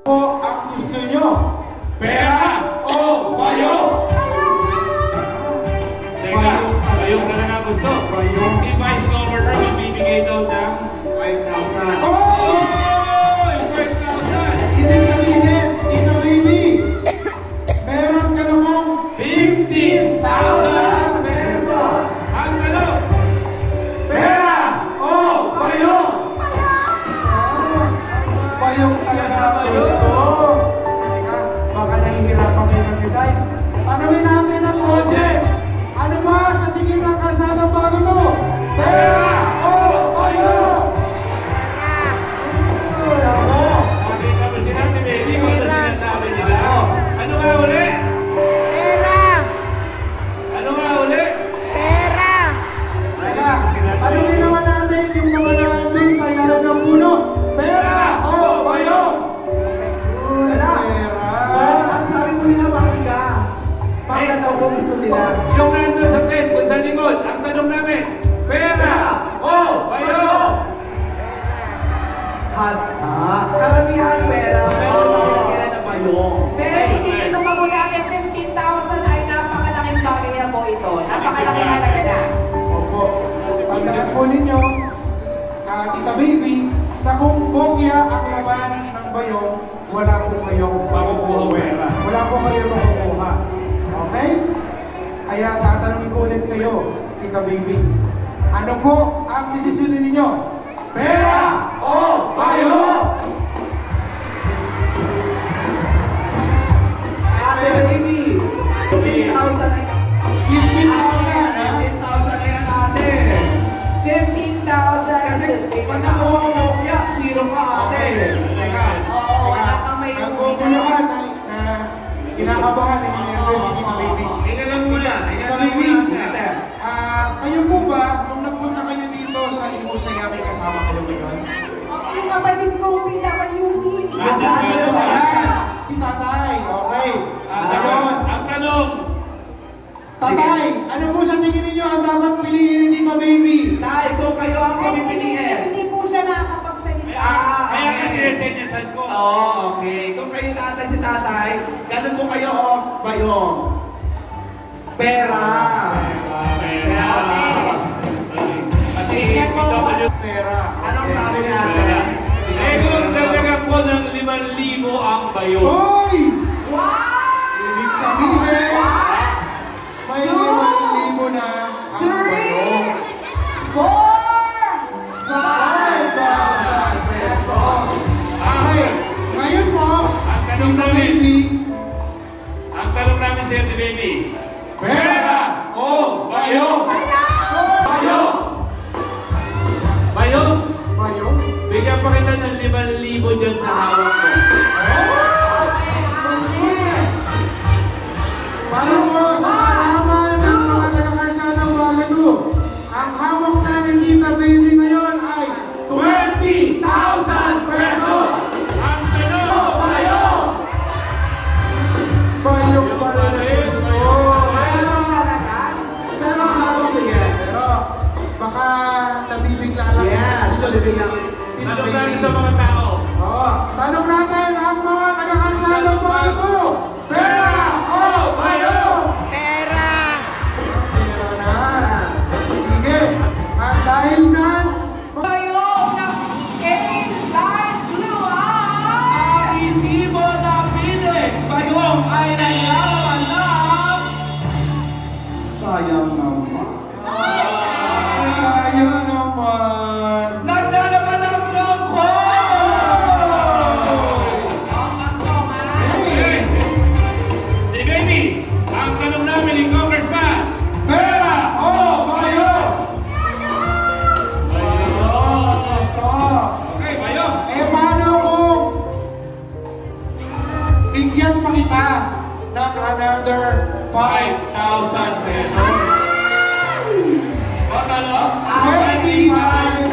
po ang gusto nyo? Pera o bayo? Teka, bayong ka na nga gusto. Bayong. Si Vice Governor magbibigay daw ng 5,000. Oh! 5,000! Ibig sabihin, Tita Baby, meron ka namang 15,000 pesos. Ang tanong, Pera o bayo? Bayong talaga ang gusto. Teka, baka nahihirapan kayo mag-design. Tanawin natin ang audience. Ano ba sa tingin ng kalsadang bago to? Pera o bayo? makita mo si Ate Baby kung ano sinasabi nila. Ano nga uli? Pera! Ano nga uli? Pera! Teka, tanungin naman natin yung mga nandun sa ilalim ng puno. Pera o bayo? Wala. Pera. Ang sabi mo nila, pakingga. Pakingga daw kung gusto nila. Yung nandun sa tent, kung sa likod, ang tanong namin, pera o bayo? Karamihan pera, pero makilagyan na bayong. Pero isipin mo mabuti ang 15,000 ay napakalaking bagay na po ito. Napakalaking halaga na. Opo. Tandaan po ninyo, Tita Baby, na kung bokya ang laban ng bayong, wala po kayong Makukuha pera. Wala po kayong makukuha. Okay? Kaya tatanungin ko ulit kayo, Tita Baby. Ano po ang desisyon ninyo? Pera o bayo? Ate Baby, 15,000 na 15,000, ha? 15,000 na yan, ate. 15,000 Kasi is pag nakuha mo mokya, zero ka, ate. Teka, Oo, wala kang may naguguluhan na kinakabahan ng nervous si Tita Baby. Ika lang muna. Tita Baby, kayo po ba, nung nagpunta kayo dito sa Imusaya, may kasama kayo ngayon? Yung kapatid ko, PWD. Nasaan na po? Ayan, si Tatay. Okay. Ngayon, Ang tanong, Tatay, ano po sa tingin ninyo ang dapat piliin ni Tita Baby? Tay, kung kayo ang pamipiliin. Hindi po siya nakakapagsalita. kaya kasi resenyasan ko. Okay. Kung kayo tatay si tatay, ganun po kayo o bayong. Pera. Pera. Pati PW. Pera. Anong sabi natin? Eh kung dagdagan ko ng 5,000 ang bayo. Hoy! Wow! Ibig sabihin, may 5,000 na ang bayong. 5,000 pesos. Okay. Ngayon po, Ang tanong Tita namin, Baby, ang tanong namin sa Ate Baby, pera o bayo? Bayo! bayo, Bayo? bigyan pa kita ng 5,000 dyan sa hawak ko. My goodness! Para po sa kalaman ng mga taga-karsadang Wagadu, ang hawak na ni Tita Baby ngayon ay 20,000 pesos! Ang tanong, Bayo! Bayo pa rin ang gusto. Pero ang hawak, sige. Pero baka nabibigla lang. Yes, Gusto si nabibigla. Tita tanong namin Baby. sa mga tao. Oo. Tanong natin ang mga taga-karsadang Wagadu. Pera o bayo? Pera! Pera na. Sige. At dahil dyan, Bayo ng Light Blue Ang hindi mo napili, bayong ay naglalaman ng... Sayang naman. sayang naman. Naglalaman ng Jongko! Hey, Si Baby, ang tanong namin ni Congressman, pera o bayo? Bayo. Gusto. okay, bayo. Eh, paano kung bigyan pa kita ng another 5,000 pesos? O tanong, 25,000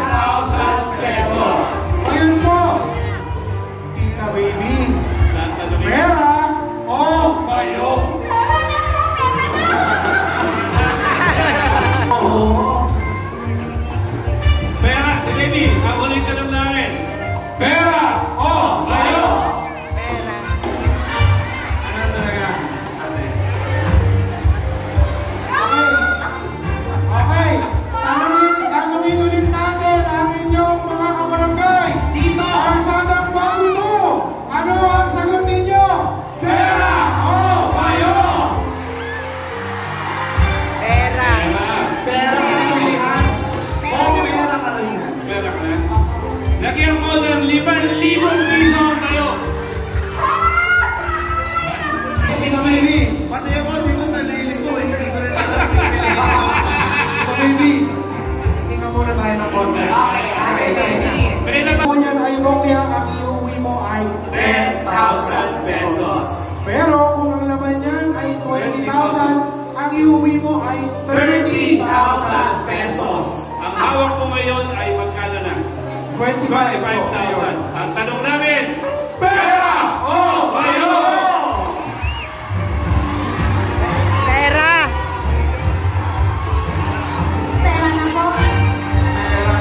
pesos. Ayun po, Tita Baby, tatanungin. pera o bayo? Pera, si Baby, ang ulit tanong namin. Pera o bayo? muna tayo ng konti. Okay, baby. May naman. Kung yan ay okay, ang iuwi mo ay 10,000 pesos. Pero kung ang laman niyan ay 20,000, ang iuwi mo ay 30,000 pesos. Ang hawak mo ngayon ay magkano na? 25,000. 25,000. Ang tanong namin, Pera o bayo? Pera. Pera na po.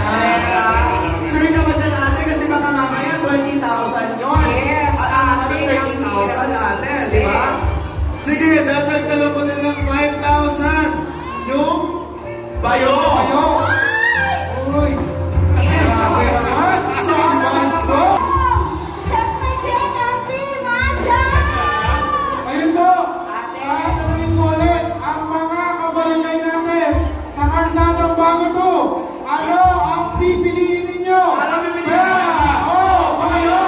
Pera. Sure ka ba dyan ate? Kasi baka mamaya 20,000 yun. Yes, At ang ate. 30,000 ate, di ba? Sige, dadagdagan mo din ng 5,000. Yung Bayo. bayo. Uy, grabe naman. So, Let's go. Check na check, Ate Maja! Ayun po. Ate. Tatanungin ko ulit ang mga kabarangay natin sa Kalsadang Bago to. Ano ang pipiliin ninyo? Ano pipiliin? Pera o bayo?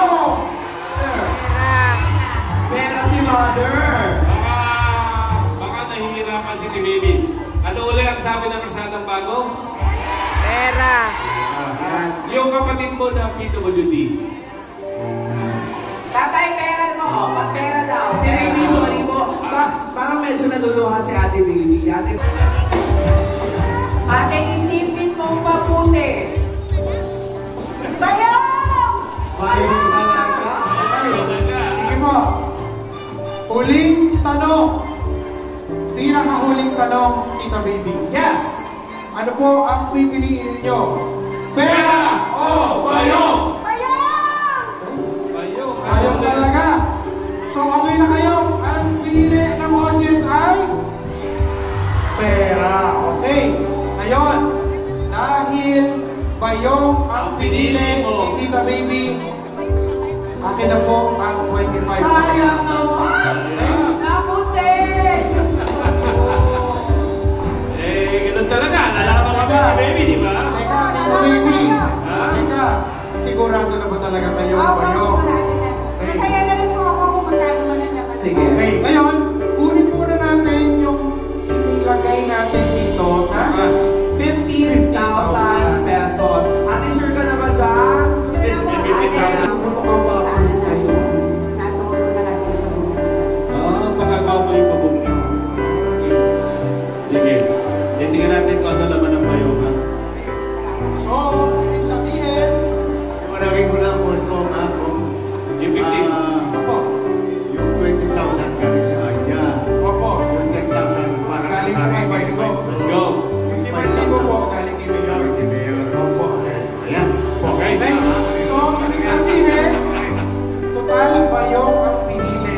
Pera. Pera si mother. baka nahihirapan si Baby. Ano ulit ang sabi ng Kalsadang Bago? Pera. Yung kapatid mo na PWD. Tatay, pera mo. Oh, pag-pera daw. Ate baby, sorry po. Parang medyo naluluha si ate baby. Ate Ate, isipin mo mabuti. Bayo! bayo talaga. Sige po. Huling tanong. Pinakahuling tanong, Tita Baby. Yes. Ano po ang pipiliin ninyo? Pera o bayo? Bayo! Bayo. Bayo talaga. So okay na kayo. Ang pinili ng audience ay pera. Okay. Ngayon, dahil bayong ang pinili ni Tita Baby, akin na po ang 25,000. Sayang naman. Nabuti! Ganun talaga. Nalaman mo Teka. si Baby, di ba? Teka, Tita Baby. Teka, sigurado na ba talaga kayo bayo? Okay. Masaya na rin po ako kung magkano man ang laman. Sige. Okay, ngayon, kunin muna natin yung inilagay natin dito na 15,000 pesos. Ate, sure ka na ba dyan? Yes, may 50,000. Mukhang pa-first kayo. Naturo na kasi ito. Pagkakaw mo yung pabukli. Sige. Titingnan natin kung ano laman ng bayo, ha? So, ibig sabihin, Iwanagin ko lang po ito ha, kung Yung 15. opo, yung 20,000 galing sa kanya. opo, Yung 10,000 para Galing sa kay Vice Go. Go. yung 5,000 po, galing ni Mayor. Yung mayor. Opo. Ayan. Okay. Okay, so, ibig sabihin, total ba yung ang pinili ni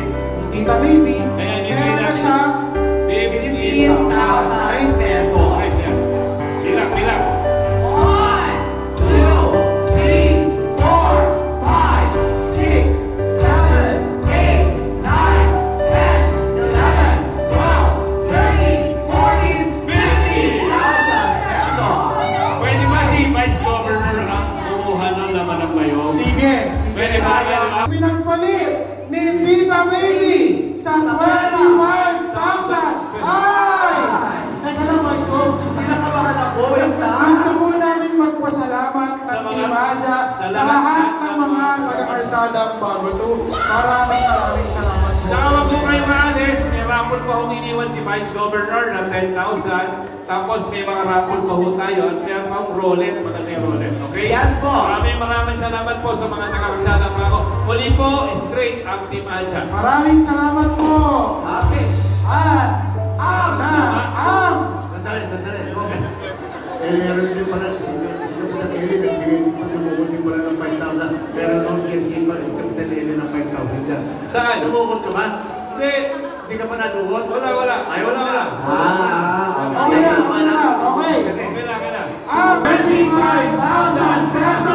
Tita Baby? Ayan, yung Meron na pinili. siyang 15,000 pesos. Okay, yan. Bilang, bilang. 1, 2, 3, 4, 5, 6, 7, 8, 9, 10, 11, 12, 13, 14, 15,000 pesos. Pwede ba si Vice Governor ang kumuha ng laman ng bayo? Sige, Pwede ba? Pwede ba? pinagpalit ni Tita Baby sa 25,000 ay! Teka lang, Vice Go. Pinakabahan ako, wait lang. Gusto po namin magpasalamat ng Sa mga- Team Aja sa sa lahat lahat ng ng mga taga-Kalsadang Bago to. Maraming salamat po. Saka wag po kayo maalis, may raffle pa hong iniwan si Vice Governor ng 10,000. Tapos may mga raffle pa ho tayo at meron pang roulette, maganda yung roulette, okay? Yes po. Maraming salamat po sa mga taga-Kalsadang Bago. Muli po, straight ang Team Aja. Maraming salamat po. Okay. At ang Sandali. No? Meron din pala, sino Kapitan Eli, nagbigay din pa, tumukot din pala ng 5,000. Meron nung CNC pa, yung Kapitan Eli ng 5,000 dyan. Saan? Tumukot ka ba? Hindi. Hindi ka pa nadukot? Wala. Ayaw na lang. okay na. Okay. Okay lang. Ang 25,000 pesos